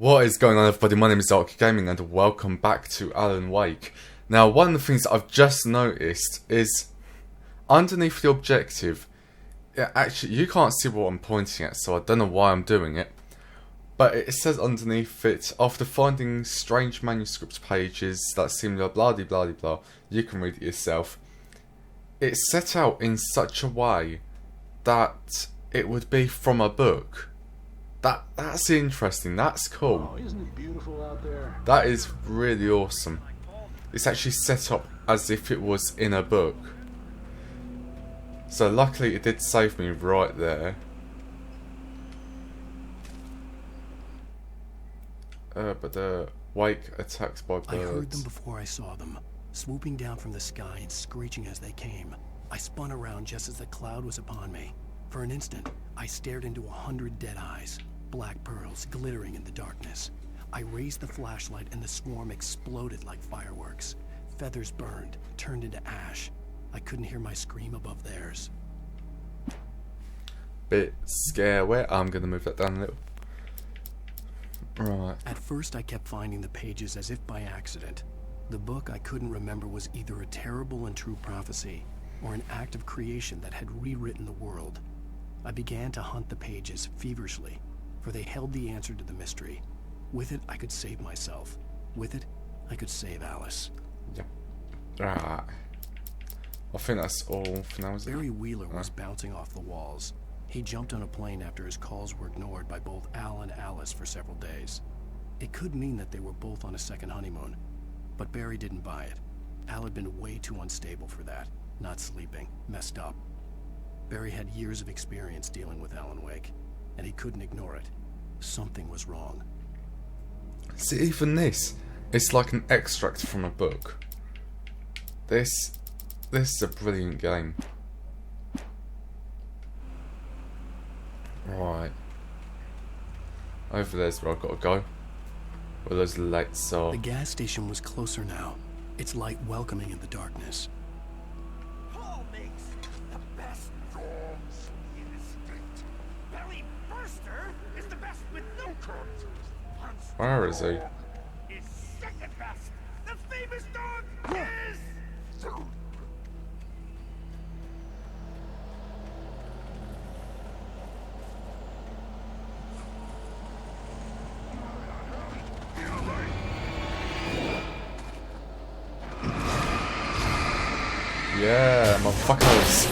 What is going on, everybody? My name is Dark Gaming and welcome back to Alan Wake. Now, one of the things that I've just noticed is underneath the objective, actually you can't see what I'm pointing at, so I don't know why I'm doing it, but it says underneath it, after finding strange manuscript pages that seem blah blah blah blah, you can read it yourself. It's set out in such a way that it would be from a book. That's interesting. That's cool. Oh, isn't it beautiful out there? That is really awesome. It's actually set up as if it was in a book. So luckily it did save me right there. But the Wake attacked by birds. I heard them before I saw them, swooping down from the sky and screeching as they came. I spun around just as the cloud was upon me. For an instant, I stared into 100 dead eyes, black pearls glittering in the darkness. I raised the flashlight and the swarm exploded like fireworks. Feathers burned, turned into ash. I couldn't hear my scream above theirs. Bit scary. I'm gonna move that down a little. Right. At first, I kept finding the pages as if by accident. The book I couldn't remember was either a terrible and true prophecy or an act of creation that had rewritten the world. I began to hunt the pages feverishly, for they held the answer to the mystery. With it, I could save myself. With it, I could save Alice. Yep. Right. I think that's all for now. Barry Wheeler was bouncing off the walls. He jumped on a plane after his calls were ignored by both Al and Alice for several days. It could mean that they were both on a second honeymoon, but Barry didn't buy it. Al had been way too unstable for that, not sleeping, messed up. Barry had years of experience dealing with Alan Wake, and he couldn't ignore it. Something was wrong. See, even this, it's like an extract from a book. This is a brilliant game. Right. Over there's where I've got to go. Where those lights are. The gas station was closer now, its light welcoming in the darkness. Paul makes the best dogs in the state. Barry Burster is the best with no curves. Where is he? Is second best. The famous dog is... Yeah, motherfuckers.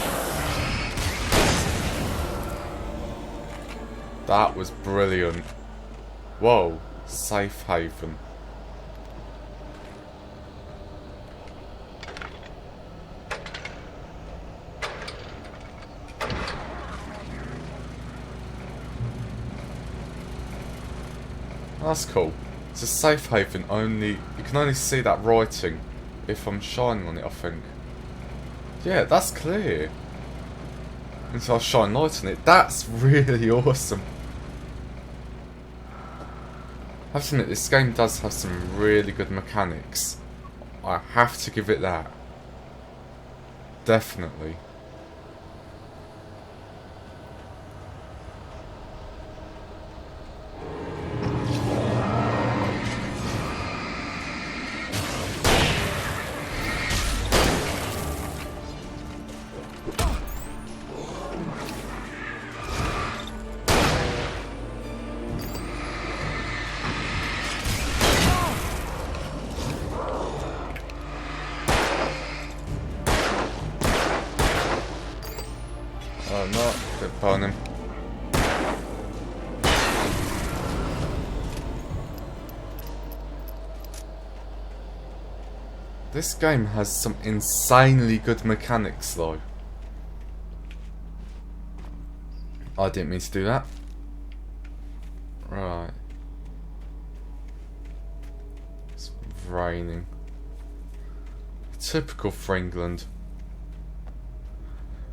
That was brilliant. Whoa, safe haven. That's cool. It's a safe haven, only you can only see that writing if I'm shining on it, I think. Yeah, that's clear. Until I shine light on it. That's really awesome. I have to admit, this game does have some really good mechanics. I have to give it that. Definitely. Oh no, they're upon him. This game has some insanely good mechanics though. I didn't mean to do that. Right. It's raining. Typical for England.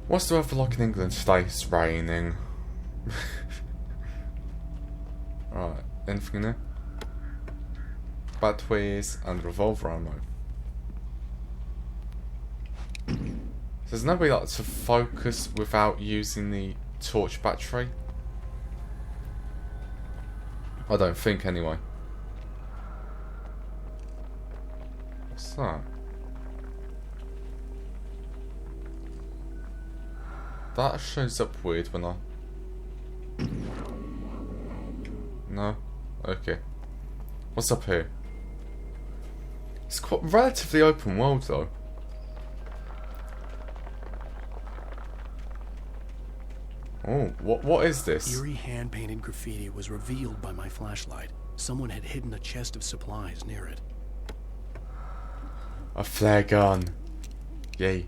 What's the weather like in England today? It's raining. Right, anything new? Batteries and revolver ammo. There's no way like to focus without using the torch battery. I don't think, anyway. What's that? That shows up weird when I... No? Okay. What's up here? It's quite relatively open world though. Oh, what is this? Eerie hand-painted graffiti was revealed by my flashlight. Someone had hidden a chest of supplies near it. A flare gun. Yay.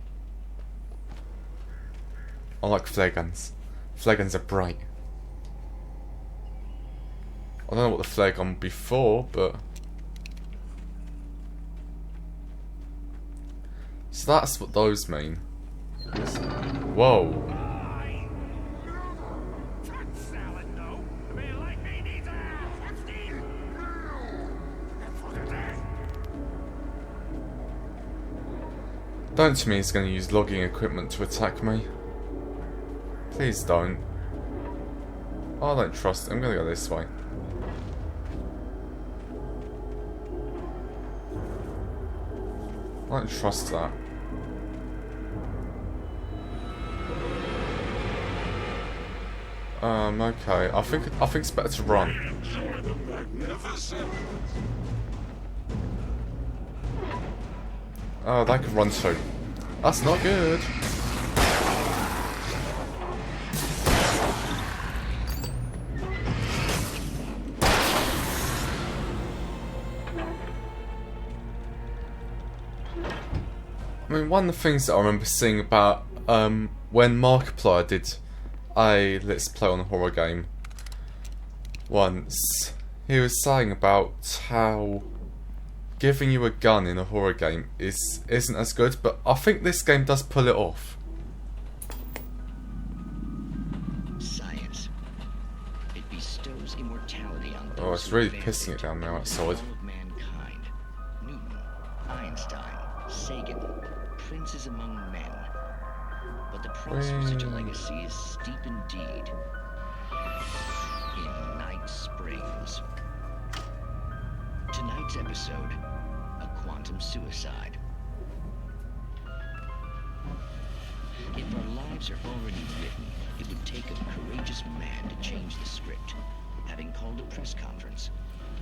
I like flare guns. Flare guns are bright. I don't know what the flare gun would be for, but... So that's what those mean. Whoa. Don't tell me he's going to use logging equipment to attack me. Please don't. Oh, I don't trust it. I'm going to go this way. I don't trust that. Okay. I think it's better to run. Oh, they could run too. That's not good. I mean, one of the things that I remember seeing about when Markiplier did a Let's Play on a horror game once, he was saying about how giving you a gun in a horror game isn't as good, but I think this game does pull it off. Science. It bestows immortality on those Oh, it's really pissing it down now outside. of mankind. Newton, Einstein, Sagan, princes among men. But the price for such a legacy is steep indeed. In Night Springs. Tonight's episode, a quantum suicide. If our lives are already written, it would take a courageous man to change the script. Having called a press conference,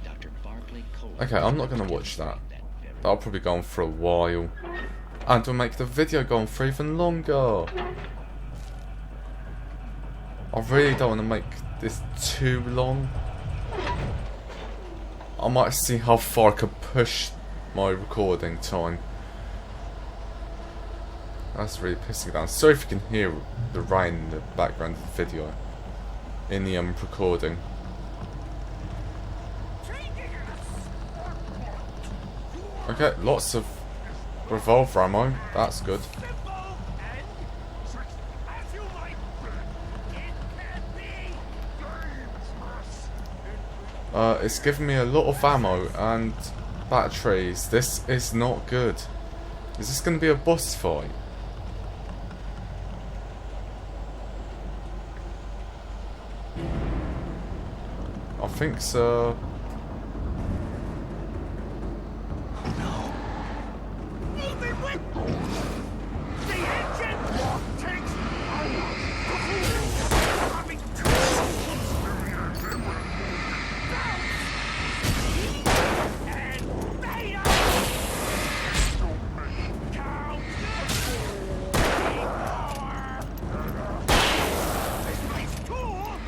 Dr. Barclay Cole... Okay, I'm not going to watch that. That'll probably go on for a while. And it'll make the video go on for even longer. I really don't want to make this too long. I might see how far I could push my recording time. That's really pissing down. Sorry if you can hear the rain in the background of the video. In the recording. Okay, lots of revolver ammo. That's good. It's giving me a lot of ammo and batteries. This is not good. Is this going to be a boss fight? I think so.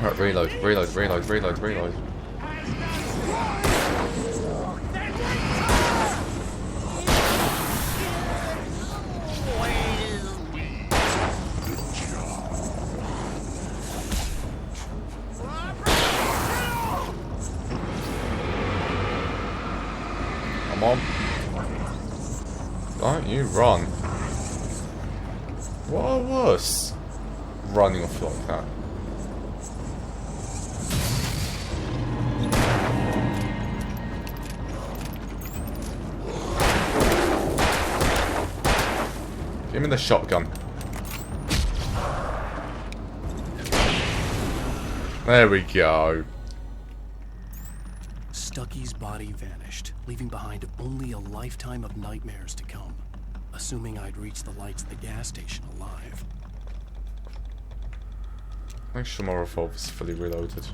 Right, reload. Come on. Don't you run. What was running off like that? Give me the shotgun. There we go. Stucky's body vanished, leaving behind only a lifetime of nightmares to come, assuming I'd reached the lights of the gas station alive. Make sure my revolver's fully reloaded.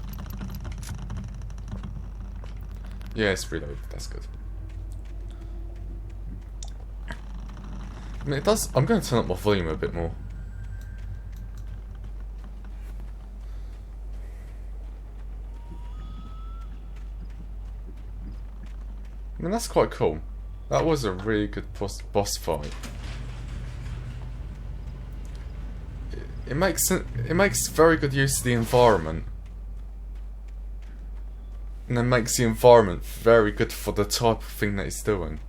Yeah, it's reloaded, that's good. I mean, it does. I'm going to turn up my volume a bit more. I mean, that's quite cool. That was a really good boss fight. It makes very good use of the environment, and then makes the environment very good for the type of thing that it's doing.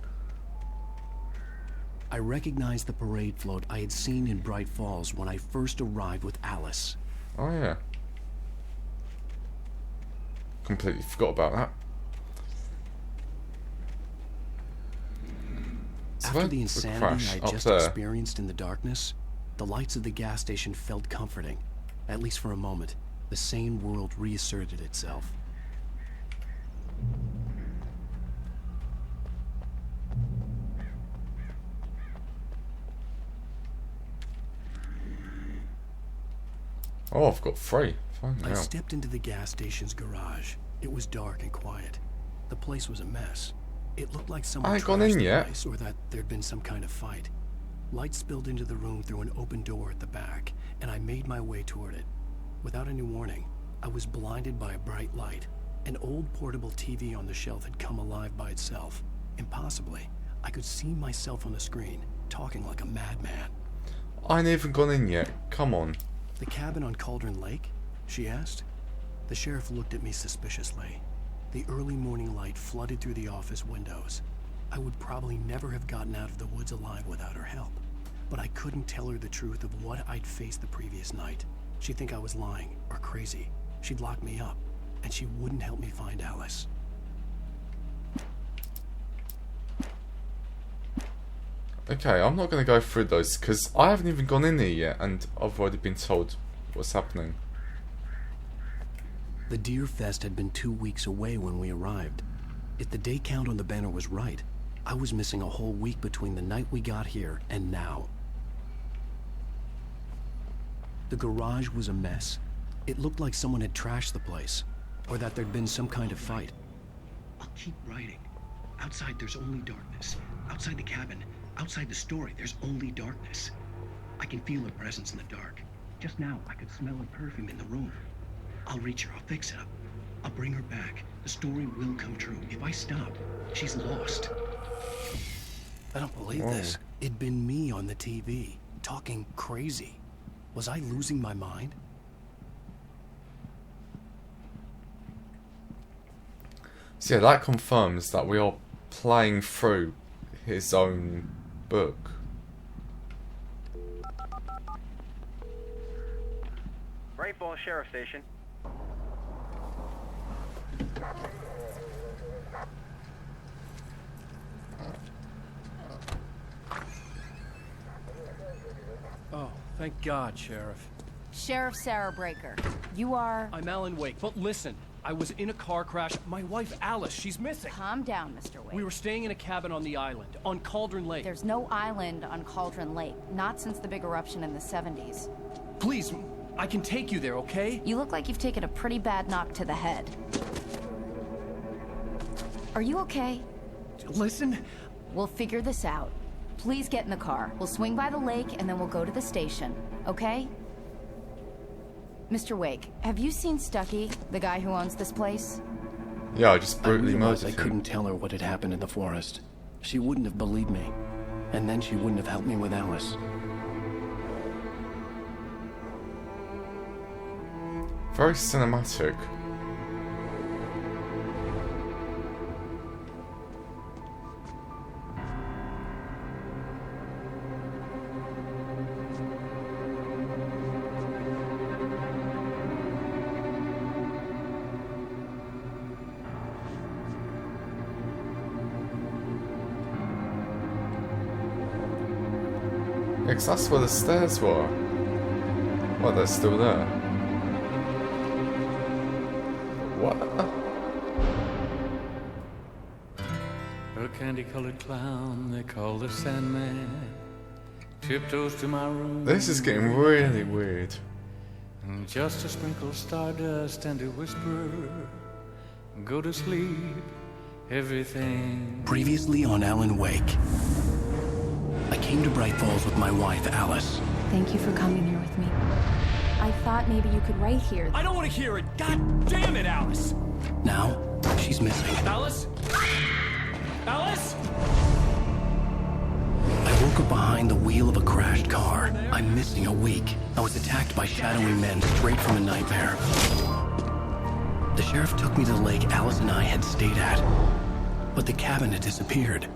I recognized the parade float I had seen in Bright Falls when I first arrived with Alice. Oh yeah, completely forgot about that. So After where the we insanity crash? I'd Up just there. experienced in the darkness, the lights of the gas station felt comforting. At least for a moment, the sane world reasserted itself. Oh, I've got 3. Fine, I now. stepped into the gas station's garage. It was dark and quiet. The place was a mess. It looked like someone I ain't gone trashed in the yet. place, or that there'd been some kind of fight. Light spilled into the room through an open door at the back, and I made my way toward it. Without any warning, I was blinded by a bright light. An old portable TV on the shelf had come alive by itself. Impossibly, I could see myself on the screen, talking like a madman. I ain't even gone in yet. Come on. The cabin on Cauldron Lake? She asked. The sheriff looked at me suspiciously. The early morning light flooded through the office windows. I would probably never have gotten out of the woods alive without her help. But I couldn't tell her the truth of what I'd faced the previous night. She'd think I was lying or crazy. She'd lock me up, and she wouldn't help me find Alice. Okay, I'm not going to go through those because I haven't even gone in there yet, and I've already been told what's happening. The Deer Fest had been 2 weeks away when we arrived. If the day count on the banner was right, I was missing a whole week between the night we got here and now. The garage was a mess. It looked like someone had trashed the place, or that there'd been some kind of fight. I'll keep writing. Outside there's only darkness. Outside the cabin, outside the story, there's only darkness. I can feel her presence in the dark. Just now, I could smell her perfume in the room. I'll reach her, I'll fix it up. I'll bring her back. The story will come true. If I stop, she's lost. I don't believe this. It'd been me on the TV, talking crazy. Was I losing my mind? So yeah, that confirms that we are playing through his own book. Bright Falls Sheriff Station. Oh, thank God, Sheriff. Sheriff Sarah Breaker. You are... I'm Alan Wake, but listen. I was in a car crash. My wife, Alice, she's missing. Calm down, Mr. Wake. We were staying in a cabin on the island, on Cauldron Lake. There's no island on Cauldron Lake. Not since the big eruption in the 70s. Please, I can take you there, okay? You look like you've taken a pretty bad knock to the head. Are you okay? Listen. We'll figure this out. Please get in the car. We'll swing by the lake and then we'll go to the station, okay? Mr. Wake, have you seen Stucky, the guy who owns this place? Yeah, I just brutally I realized murdered I him. couldn't tell her what had happened in the forest. She wouldn't have believed me. And then she wouldn't have helped me with Alice. Very cinematic. Yeah, 'cause that's where the stairs were. Well, they're still there. What? A candy-colored clown they call the Sandman tiptoes to my room. This is getting really weird. And just to sprinkle stardust and to whisper, go to sleep, everything. Previously on Alan Wake. I came to Bright Falls with my wife, Alice. Thank you for coming here with me. I thought maybe you could write here. I don't want to hear it. God damn it, Alice. Now, she's missing. Alice? Alice? I woke up behind the wheel of a crashed car. I'm missing a week. I was attacked by shadowy men straight from a nightmare. The sheriff took me to the lake Alice and I had stayed at. But the cabin had disappeared.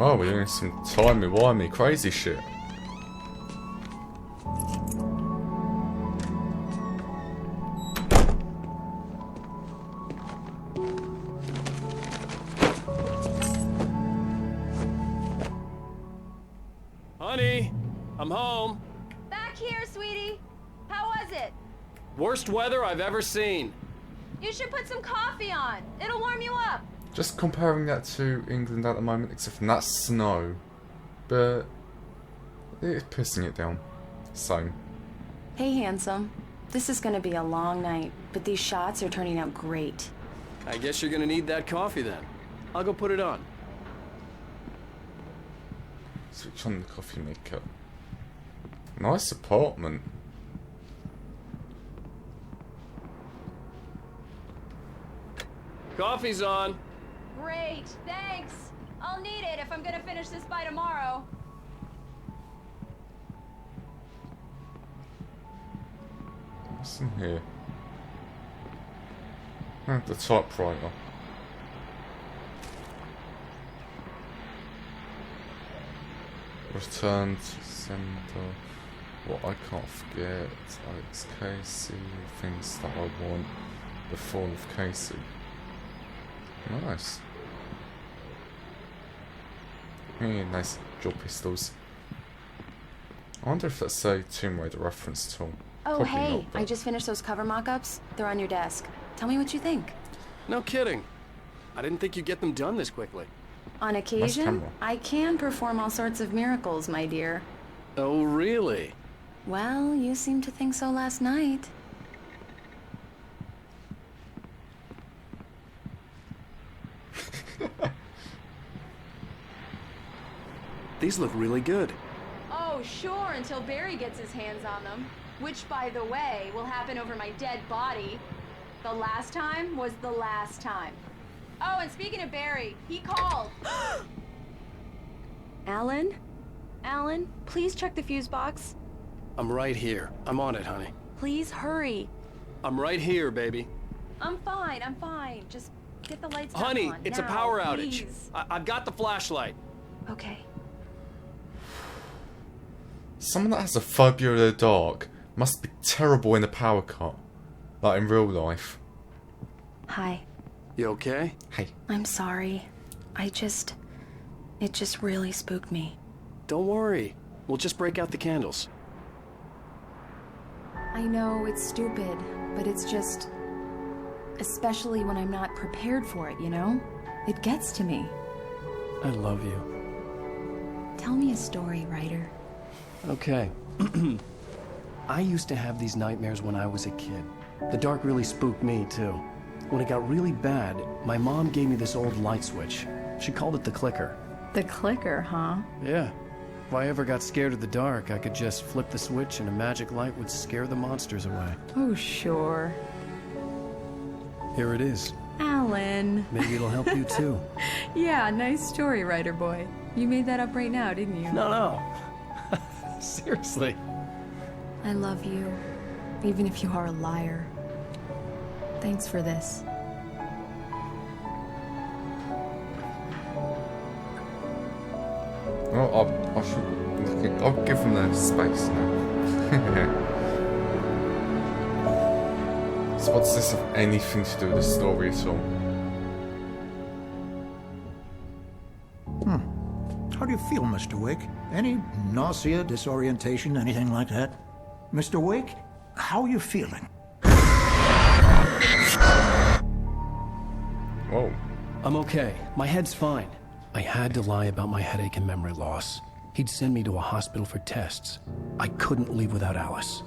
Oh, we're doing some timey-wimey crazy shit. Honey, I'm home. Back here, sweetie. How was it? Worst weather I've ever seen. You should put some coffee on. It'll warm you up. Just comparing that to England at the moment, except for that snow. But it's pissing it down. Same. Hey, handsome. This is gonna be a long night, but these shots are turning out great. I guess you're gonna need that coffee then. I'll go put it on. Switch on the coffee maker. Nice apartment. Coffee's on. Great, thanks. I'll need it if I'm gonna finish this by tomorrow. What's in here? The typewriter. Return to sender. What I can't forget. Alex Casey. Things that I want. The fall of Casey. Nice. Yeah, nice dual pistols. I wonder if that's a Tomb Raider reference at all. Oh, Probably hey, not, but- I just finished those cover mock-ups. They're on your desk. Tell me what you think. No kidding. I didn't think you'd get them done this quickly. On occasion, camera. I can perform all sorts of miracles, my dear. Oh, really? Well, you seemed to think so last night. These look really good. Oh, sure, until Barry gets his hands on them. Which, by the way, will happen over my dead body. The last time was the last time. Oh, and speaking of Barry, he called. Alan? Alan, please check the fuse box. I'm right here. I'm on it, honey. Please hurry. I'm right here, baby. I'm fine, I'm fine. Just get the lights back Honey, on. it's a now, power outage. please. I've got the flashlight. Okay. Someone that has a phobia of the dark must be terrible in a power cut. Like in real life. Hi. You okay? Hey. I'm sorry. It just really spooked me. Don't worry. We'll just break out the candles. I know it's stupid, but it's just... Especially when I'm not prepared for it, you know? It gets to me. I love you. Tell me a story, writer. Okay. I used to have these nightmares when I was a kid. The dark really spooked me, too. When it got really bad, my mom gave me this old light switch. She called it the clicker. The clicker, huh? Yeah. If I ever got scared of the dark, I could just flip the switch and a magic light would scare the monsters away. Oh, sure. Here it is. Alan. Maybe it'll help you, too. Yeah, nice story, writer boy. You made that up right now, didn't you? No. Seriously. I love you, even if you are a liar. Thanks for this. Oh, I'll give them the space now. So what does this have anything to do with the story at all? How do you feel, Mr. Wake? Any nausea, disorientation, anything like that? Mr. Wake? how are you feeling? Whoa. I'm okay. My head's fine. I had to lie about my headache and memory loss. He'd send me to a hospital for tests. I couldn't leave without Alice.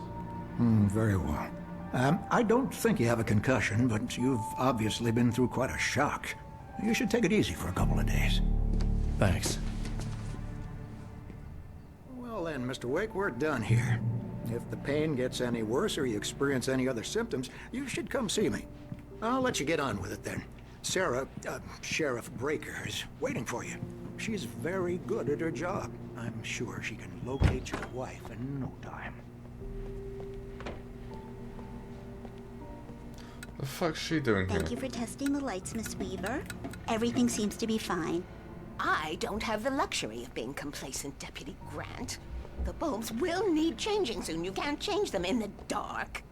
Very well. I don't think you have a concussion, but you've obviously been through quite a shock. You should take it easy for a couple of days. Thanks. Well then, Mr. Wake, we're done here. If the pain gets any worse or you experience any other symptoms, you should come see me. I'll let you get on with it then. Sarah, Sheriff Breaker, is waiting for you. She's very good at her job. I'm sure she can locate your wife in no time. The fuck's she doing here? Thank you for testing the lights, Miss Weaver. Everything seems to be fine. I don't have the luxury of being complacent, Deputy Grant. The bulbs will need changing soon. You can't change them in the dark.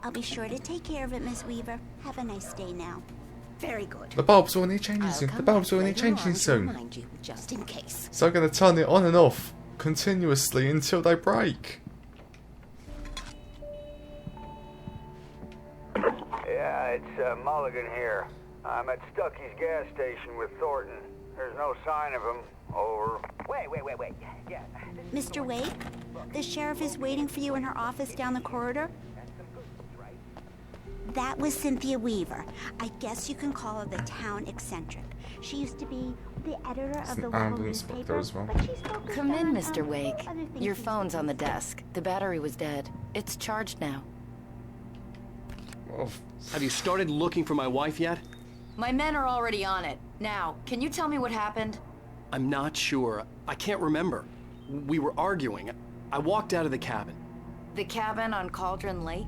I'll be sure to take care of it, Miss Weaver. Have a nice day now. Very good. The bulbs will need changing I'll soon. The come bulbs back will need later changing on to soon. remind you, just in case. So I'm going to turn it on and off continuously until they break. Yeah, it's Mulligan here. I'm at Stucky's gas station with Thornton. There's no sign of him. Over. Wait. Yeah. Mr. Wake, the sheriff is waiting for you in her office down the corridor. That was Cynthia Weaver. I guess you can call her the town eccentric. She used to be the editor of the local newspaper, but she's focused Come in, on, Mr. Wake. other things Your she's phone's doing. on the desk. The battery was dead. It's charged now. Have you started looking for my wife yet? My men are already on it. Now, can you tell me what happened? I'm not sure. I can't remember. We were arguing. I walked out of the cabin. The cabin on Cauldron Lake?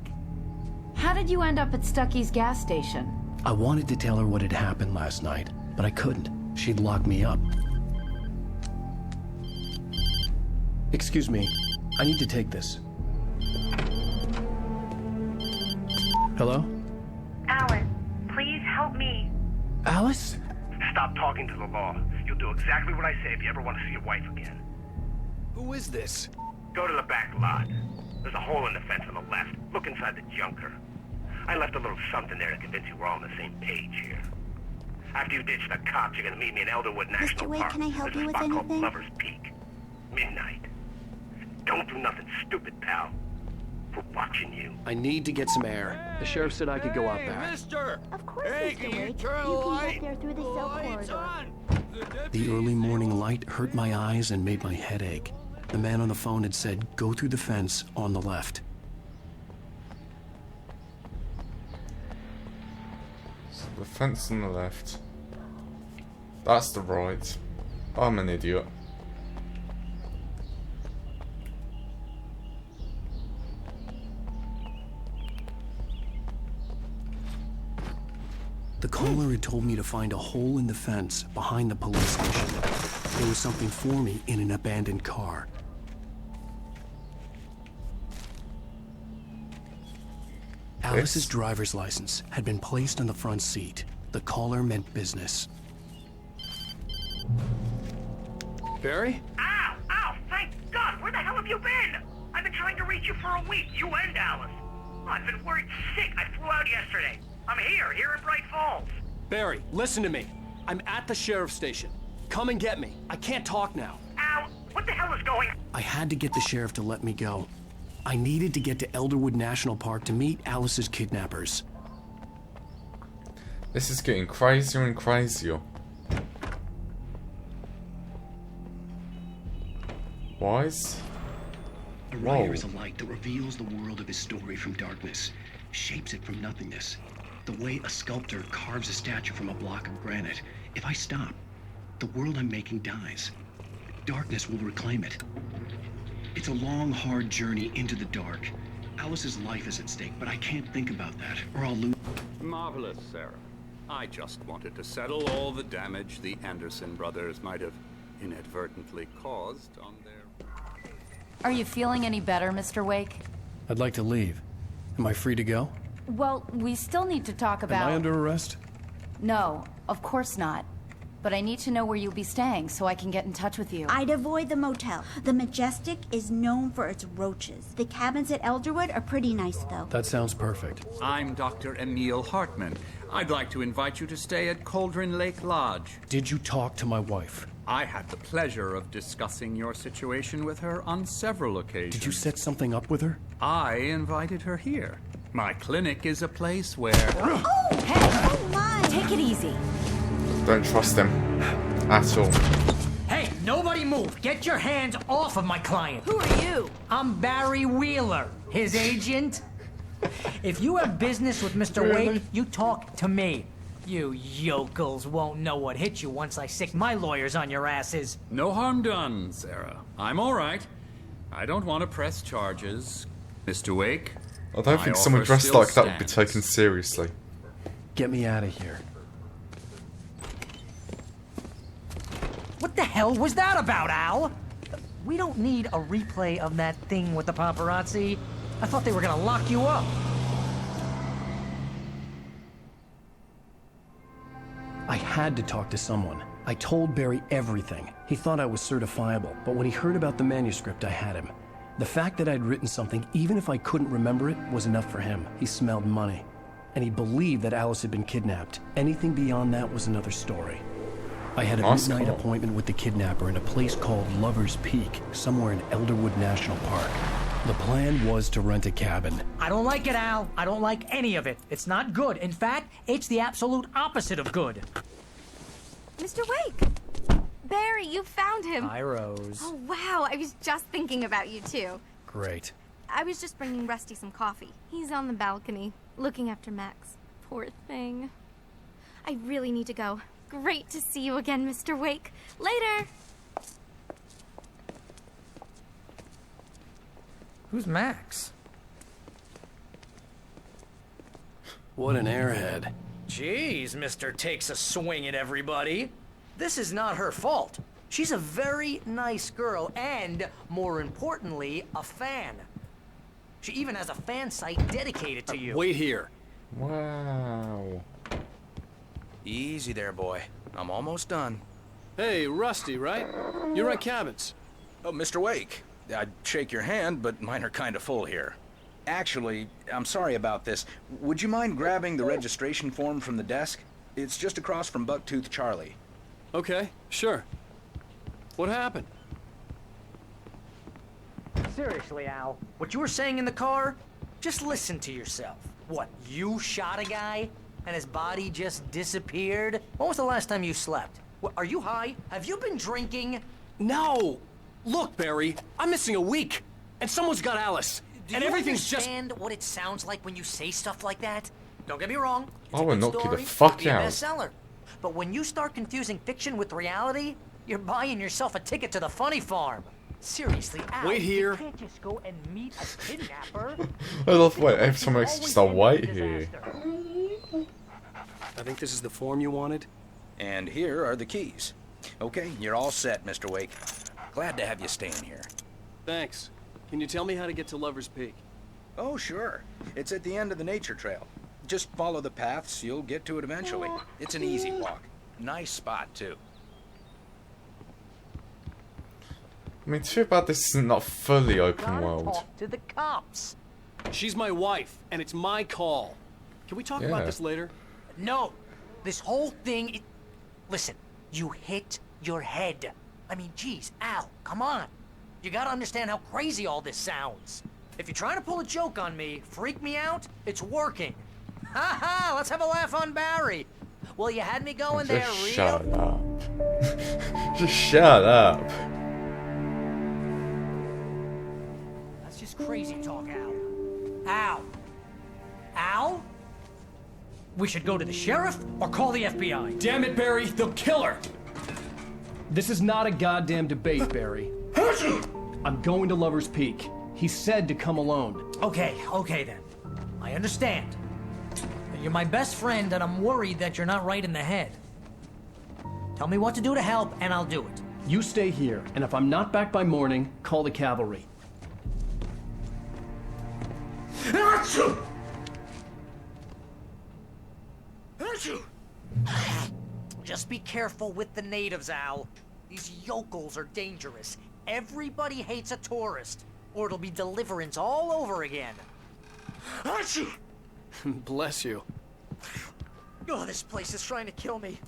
How did you end up at Stucky's gas station? I wanted to tell her what had happened last night, but I couldn't. She'd locked me up. Excuse me. I need to take this. Hello? Alan, please help me. Alice? Stop talking to the law. You'll do exactly what I say if you ever want to see your wife again. Who is this? Go to the back lot. There's a hole in the fence on the left. Look inside the junker. I left a little something there to convince you we're all on the same page here. After you ditch the cops, you're gonna meet me in Elderwood National Wake, Park. can I help There's you a with spot called anything? Lover's Peak. Midnight. Don't do nothing stupid, pal. We're watching you. I need to get some air. The sheriff said I could go out back. Of course, Hey, Mr. can you Wake. turn You the can light? get there through the cell corridor. The early morning light hurt my eyes and made my head ache. The man on the phone had said, go through the fence on the left. So the fence on the left. That's the right. I'm an idiot. The caller had told me to find a hole in the fence behind the police station. There was something for me in an abandoned car. Alice's driver's license had been placed on the front seat. The caller meant business. Barry? Ow! Ow! Thank God! Where the hell have you been? I've been trying to reach you for a week. You and Alice. I've been worried sick. I flew out yesterday. I'm here in Bright Falls. Barry, listen to me. I'm at the sheriff's station. Come and get me. I can't talk now. Ow! What the hell is going on? I had to get the sheriff to let me go. I needed to get to Elderwood National Park to meet Alice's kidnappers. This is getting crazier and crazier. Wise? A writer is a light that reveals the world of his story from darkness, shapes it from nothingness. The way a sculptor carves a statue from a block of granite. If I stop, the world I'm making dies. Darkness will reclaim it. It's a long, hard journey into the dark. Alice's life is at stake, but I can't think about that, or I'll lose. Marvelous, Sarah. I just wanted to settle all the damage the Anderson brothers might have inadvertently caused on their... Are you feeling any better, Mr. Wake? I'd like to leave. Am I free to go? Well, we still need to talk about... Am I under arrest? No, of course not. but I need to know where you'll be staying so I can get in touch with you. I'd avoid the motel. The Majestic is known for its roaches. The cabins at Elderwood are pretty nice, though. That sounds perfect. I'm Dr. Emil Hartman. I'd like to invite you to stay at Cauldron Lake Lodge. Did you talk to my wife? I had the pleasure of discussing your situation with her on several occasions. Did you set something up with her? I invited her here. My clinic is a place where... Oh, hey! Oh, my! Take it easy. Don't trust him at all. Hey, nobody move! Get your hands off of my client! Who are you? I'm Barry Wheeler, his agent. If you have business with Mr. Really? Wake, you talk to me. You yokels won't know what hit you once I sick my lawyers on your asses. No harm done, Sarah. I'm all right. I don't want to press charges. Mr. Wake, I don't think my someone offer dressed still like that would be stands. taken seriously. Get me out of here. What the hell was that about, Al? We don't need a replay of that thing with the paparazzi. I thought they were gonna lock you up. I had to talk to someone. I told Barry everything. He thought I was certifiable, but when he heard about the manuscript, I had him. The fact that I'd written something, even if I couldn't remember it, was enough for him. He smelled money. And he believed that Alice had been kidnapped. Anything beyond that was another story. I had a That's midnight cool. appointment with the kidnapper in a place called Lover's Peak, somewhere in Elderwood National Park. The plan was to rent a cabin. I don't like it, Al. I don't like any of it. It's not good. In fact, it's the absolute opposite of good. Mr. Wake! Barry, you found him. Hi, Rose. Oh, wow. I was just thinking about you, too. Great. I was just bringing Rusty some coffee. He's on the balcony, looking after Max. Poor thing. I really need to go. Great to see you again, Mr. Wake. Later! Who's Max? What an airhead. Jeez, Mr. Takes a swing at everybody. This is not her fault. She's a very nice girl and, more importantly, a fan. She even has a fan site dedicated to you. Wait here. Wow. Easy there, boy. I'm almost done. Hey, Rusty, right? You rent cabins. Oh, Mr. Wake. I'd shake your hand, but mine are kind of full here. Actually, I'm sorry about this. Would you mind grabbing the registration form from the desk? It's just across from Bucktooth Charlie. Okay, sure. What happened? Seriously, Al, what you were saying in the car, just listen to yourself. What, you shot a guy and his body just disappeared? When was the last time you slept? What, are you high? Have you been drinking? No! Look, Barry, I'm missing a week, and someone's got Alice, and everything's just... Do you understand what it sounds like when you say stuff like that? Don't get me wrong. It's I a will good knock you the story, fuck could be a out. bestseller. But when you start confusing fiction with reality, you're buying yourself a ticket to the funny farm. Seriously, Al, Wait here. You can't just go and meet a kidnapper. I love the way every time I just a wait here. I think this is the form you wanted. And here are the keys. Okay, you're all set, Mr. Wake. Glad to have you staying here. Thanks. Can you tell me how to get to Lover's Peak? Oh, sure. It's at the end of the nature trail. Just follow the paths, you'll get to it eventually. It's an easy walk. Nice spot, too. I mean, too bad this is not fully open Gotta world. talk to the cops. She's my wife, and it's my call. Can we talk Yeah. about this later? No, this whole thing. Listen, you hit your head. I mean, geez, Al, come on. You gotta understand how crazy all this sounds. If you're trying to pull a joke on me, freak me out, it's working. Ha ha! Let's have a laugh on Barry. Well, you had me going there Just real. shut up. Just shut up. That's just crazy talk, Al. Al. Al? We should go to the sheriff or call the FBI. Damn it, Barry, they'll kill her! This is not a goddamn debate, Barry. I'm going to Lover's Peak. He said to come alone. Okay then. I understand. You're my best friend, and I'm worried that you're not right in the head. Tell me what to do to help, and I'll do it. You stay here, and if I'm not back by morning, call the cavalry. Just be careful with the natives, Al. These yokels are dangerous. Everybody hates a tourist, or it'll be Deliverance all over again. Achoo! Bless you. Oh, this place is trying to kill me.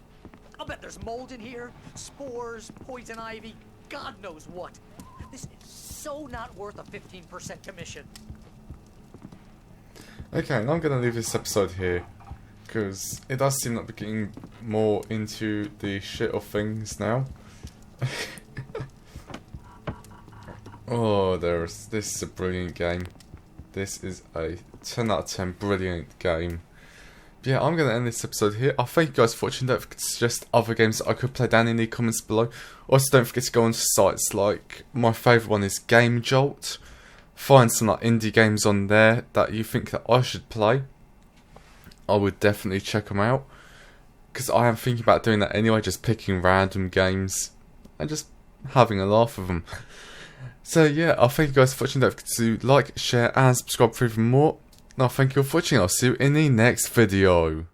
I'll bet there's mold in here, spores, poison ivy, God knows what. This is so not worth a 15% commission. Okay, and I'm going to leave this episode here, because it does seem like we're getting more into the shit of things now. Oh, this is a brilliant game. This is a 10 out of 10 brilliant game. But yeah, I'm going to end this episode here. I thank you guys for watching. Don't forget to suggest other games that I could play down in the comments below. Also, don't forget to go on sites like, my favourite one is Game Jolt. Find some like indie games on there that you think that I should play. I would definitely check them out. Because I am thinking about doing that anyway, just picking random games and just having a laugh with them. So yeah, I'll thank you guys for watching. Don't forget to like, share and subscribe for even more. And I'll thank you all for watching. I'll see you in the next video.